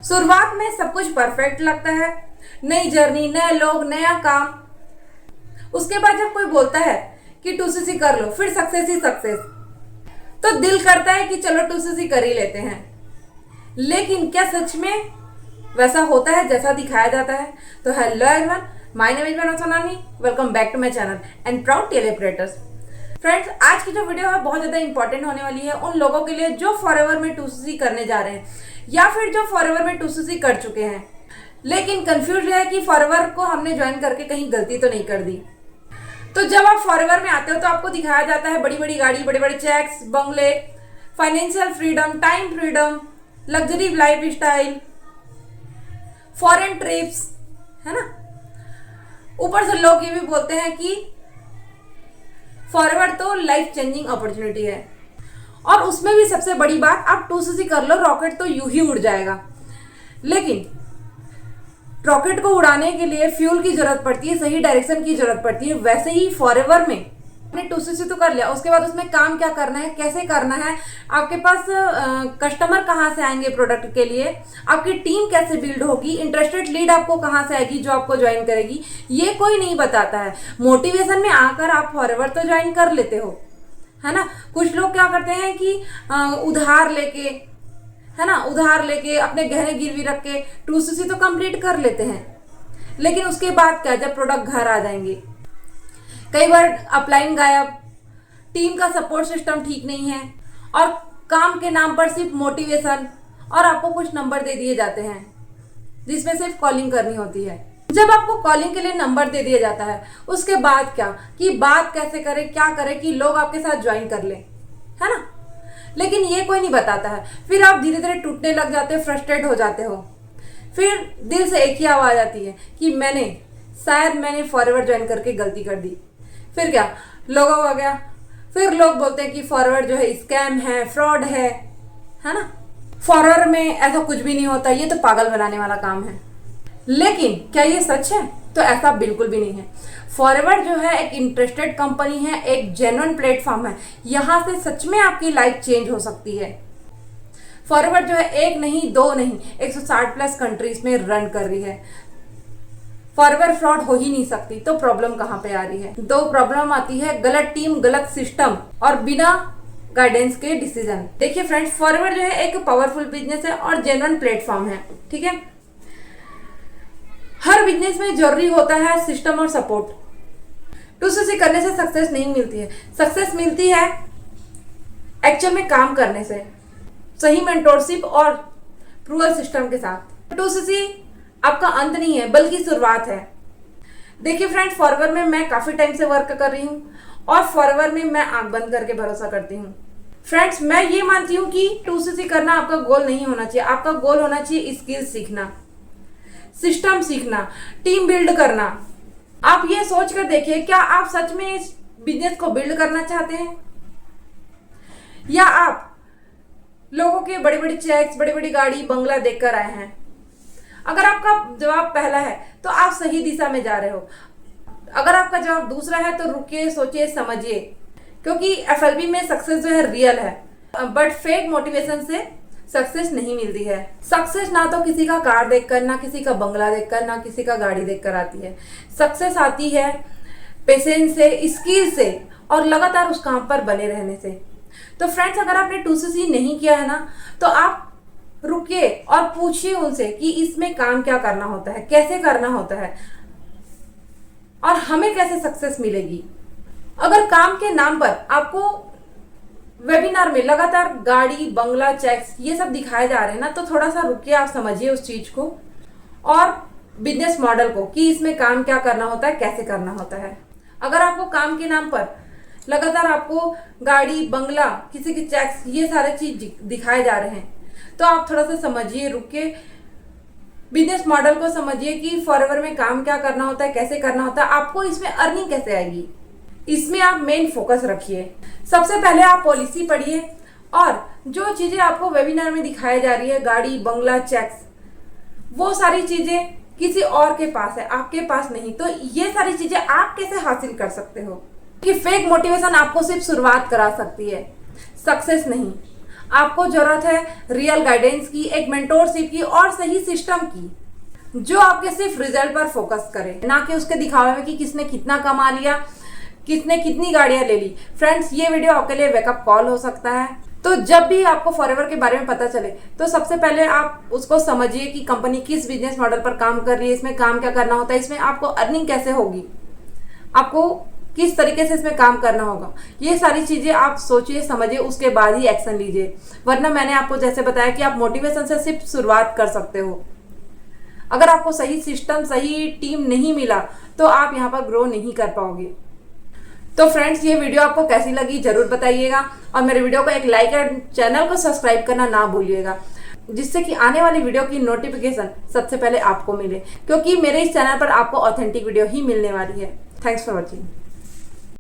शुरुआत में सब कुछ परफेक्ट लगता है, नई जर्नी, नए लोग, नया काम। उसके बाद जब कोई बोलता है कि 2cc कर लो, फिर सक्सेस ही सक्सेस, तो दिल करता है कि चलो 2cc कर ही लेते हैं। लेकिन क्या सच में वैसा होता है जैसा दिखाया जाता है? तो hello everyone, my name is Manoj Sonani, welcome back to my channel and proud teleoperators. Friends, आज की जो वीडियो है बहुत ज़्यादा इंपॉर्टेंट होने वाली है उन लोगों के लिए जो फॉरएवर में 2cc करने जा रहे हैं या फिर जो फॉरएवर में 2cc कर चुके हैं, लेकिन कंफ्यूज है कि फॉरएवर को हमने ज्वाइन करके कहीं गलती तो नहीं कर दी। तो जब आप फॉरएवर में आते हो तो आपको दिखाया जाता है बड़ी बड़ी गाड़ी, बड़े बड़े चेक्स, बंगले, financial freedom, time freedom, luxury life style, foreign trips, है ना। ऊपर से लोग ये भी बोलते हैं कि फॉरएवर तो लाइफ चेंजिंग अपॉर्चुनिटी है, और उसमें भी सबसे बड़ी बात, आप 2cc कर लो, रॉकेट तो यूं ही उड़ जाएगा। लेकिन रॉकेट को उड़ाने के लिए फ्यूल की जरूरत पड़ती है, सही डायरेक्शन की जरूरत पड़ती है। वैसे ही फॉरएवर में आपने 2cc तो कर लिया, उसके बाद उसमें काम क्या करना है, कैसे करना है, आपके पास कस्टमर कहाँ से आएंगे प्रोडक्ट के लिए, आपकी टीम कैसे बिल्ड होगी, इंटरेस्टेड लीड आपको कहाँ से आएगी जो आपको ज्वाइन करेगी, ये कोई नहीं बताता है। मोटिवेशन में आकर आप फॉरएवर तो ज्वाइन कर लेते हो, है ना। कुछ लोग क्या करते हैं कि उधार लेके, है ना, उधार लेके अपने गहने गिरवी रख के 2cc तो कंप्लीट कर लेते हैं। लेकिन उसके बाद क्या, जब प्रोडक्ट घर आ जाएंगे, कई बार अपलाइन गायब, टीम का सपोर्ट सिस्टम ठीक नहीं है, और काम के नाम पर सिर्फ मोटिवेशन और आपको कुछ नंबर दे दिए जाते हैं जिसमें सिर्फ कॉलिंग करनी होती है। जब आपको कॉलिंग के लिए नंबर दे दिया जाता है, उसके बाद क्या कि बात कैसे करें, क्या करें कि लोग आपके साथ ज्वाइन कर ले, है ना। लेकिन ये कोई नहीं बताता है। फिर आप धीरे धीरे टूटने लग जाते हो, फ्रस्ट्रेट हो जाते हो। फिर दिल से एक ही आवाज आती है कि मैंने फॉरएवर ज्वाइन करके गलती कर दी। फिर क्या, लोगों हो गया, फिर लोग बोलते हैं कि फॉरएवर जो है स्कैम है, फ्रॉड है ना। फॉरएवर में ऐसा कुछ भी नहीं होता, ये तो पागल बनाने वाला काम है। लेकिन क्या ये सच है? तो ऐसा बिल्कुल भी नहीं है। फॉरएवर जो है एक इंटरेस्टेड कंपनी है, एक जेन्युइन प्लेटफॉर्म है। यहाँ से सच में आपकी लाइफ चेंज हो सकती है। फॉरएवर जो है एक नहीं, दो नहीं, 160 प्लस कंट्रीज में रन कर रही है। फॉरएवर फ्रॉड हो ही नहीं सकती, तो प्रॉब्लम कहाँ पे आ रही है? दो प्रॉब्लम आती है, गलत टीम, गलत सिस्टम और बिना गाइडेंस के डिसीजन। देखिए फ्रेंड्स, फॉरएवर जो है एक पावरफुल बिजनेस है और जेन्युइन प्लेटफॉर्म है, ठीक है। हर बिजनेस में जरूरी होता है सिस्टम और सपोर्ट। 2cc करने से सक्सेस नहीं मिलती है। सक्सेस मिलती है एक्चुअल में काम करने से, सही मेंटोरशिप और प्रूवल सिस्टम के साथ। 2cc आपका अंत नहीं है, बल्कि शुरुआत है। देखिए फ्रेंड्स, फॉरएवर में मैं काफी टाइम से वर्क कर रही हूँ और फॉरएवर में मैं आंख बंद करके भरोसा करती हूँ। फ्रेंड्स, मैं ये मानती हूँ कि 2cc करना आपका गोल नहीं होना चाहिए। आपका गोल होना चाहिए स्किल सीखना, सिस्टम सीखना, टीम बिल्ड करना। आप ये सोच कर देखिए, क्या आप सच में इस बिजनेस को बिल्ड करना चाहते हैं, या आप लोगों के बड़े बड़े चेक्स, बड़ी बड़ी गाड़ी, बंगला देखकर आए हैं? अगर आपका जवाब पहला है तो आप सही दिशा में जा रहे हो। अगर आपका जवाब दूसरा है तो रुकिए, सोचिए, समझिए, क्योंकि एफएलबी में सक्सेस जो है रियल है, बट फेक मोटिवेशन से सक्सेस नहीं मिलती है। सक्सेस ना तो किसी का कार देखकर, ना किसी का बंगला देखकर, ना किसी का गाड़ी देखकर आती है। सक्सेस आती है पेशेंस से, स्किल से और लगातार उस काम पर बने रहने से। तो फ्रेंड्स, अगर आपने 2cc नहीं किया है ना, तो आप रुकिए और पूछिए उनसे कि इसमें काम क्या करना होता है, कैसे करना होता है, और हमें कैसे सक्सेस मिलेगी। अगर काम के नाम पर आपको वेबिनार में लगातार गाड़ी, बंगला, चेक्स ये सब दिखाए जा रहे हैं ना, तो थोड़ा सा रुकिए, आप समझिए उस चीज को और बिजनेस मॉडल को कि इसमें काम क्या करना होता है, कैसे करना होता है। अगर आपको काम के नाम पर लगातार आपको गाड़ी, बंगला, किसी की चेक्स, ये सारे चीज दिखाए जा रहे हैं, तो आप थोड़ा सा समझिए, रुकिए, बिजनेस मॉडल को समझिए कि फॉरएवर में काम क्या करना होता है, कैसे करना होता है, आपको इसमें अर्निंग कैसे आएगी, इसमें आप मेन फोकस रखिए। सबसे पहले आप पॉलिसी पढ़िए, और जो चीजें आपको वेबिनार में दिखाई जा रही है, गाड़ी, बंगला, चेक्स, वो सारी चीजें किसी और के पास है, आपके पास नहीं। तो ये सारी चीजें आप कैसे हासिल कर सकते हो? कि फेक मोटिवेशन आपको सिर्फ शुरुआत करा सकती है, सक्सेस नहीं। आपको जरूरत है रियल गाइडेंस की, एक मेंटोरशिप की और सही सिस्टम की जो आपके सिर्फ रिजल्ट पर फोकस करे, ना कि उसके दिखावे में कि किसने कितना कमा लिया, किसने कितनी गाड़ियां ले ली। फ्रेंड्स, ये वीडियो आपके लिए वेकअप कॉल हो सकता है। तो जब भी आपको फॉरएवर के बारे में पता चले तो सबसे पहले आप उसको समझिए कि कंपनी किस बिजनेस मॉडल पर काम कर रही है, इसमें काम क्या करना होता है, इसमें आपको अर्निंग कैसे होगी, आपको किस तरीके से इसमें काम करना होगा। ये सारी चीजें आप सोचिए, समझिए, उसके बाद ही एक्शन लीजिए। वरना मैंने आपको जैसे बताया कि आप मोटिवेशन से सिर्फ शुरुआत कर सकते हो। अगर आपको सही सिस्टम, सही टीम नहीं मिला तो आप यहाँ पर ग्रो नहीं कर पाओगे। तो फ्रेंड्स, ये वीडियो आपको कैसी लगी जरूर बताइएगा और मेरे वीडियो को एक लाइक और चैनल को सब्सक्राइब करना ना भूलिएगा, जिससे कि आने वाली वीडियो की नोटिफिकेशन सबसे पहले आपको मिले, क्योंकि मेरे इस चैनल पर आपको ऑथेंटिक वीडियो ही मिलने वाली है। Thanks for watching.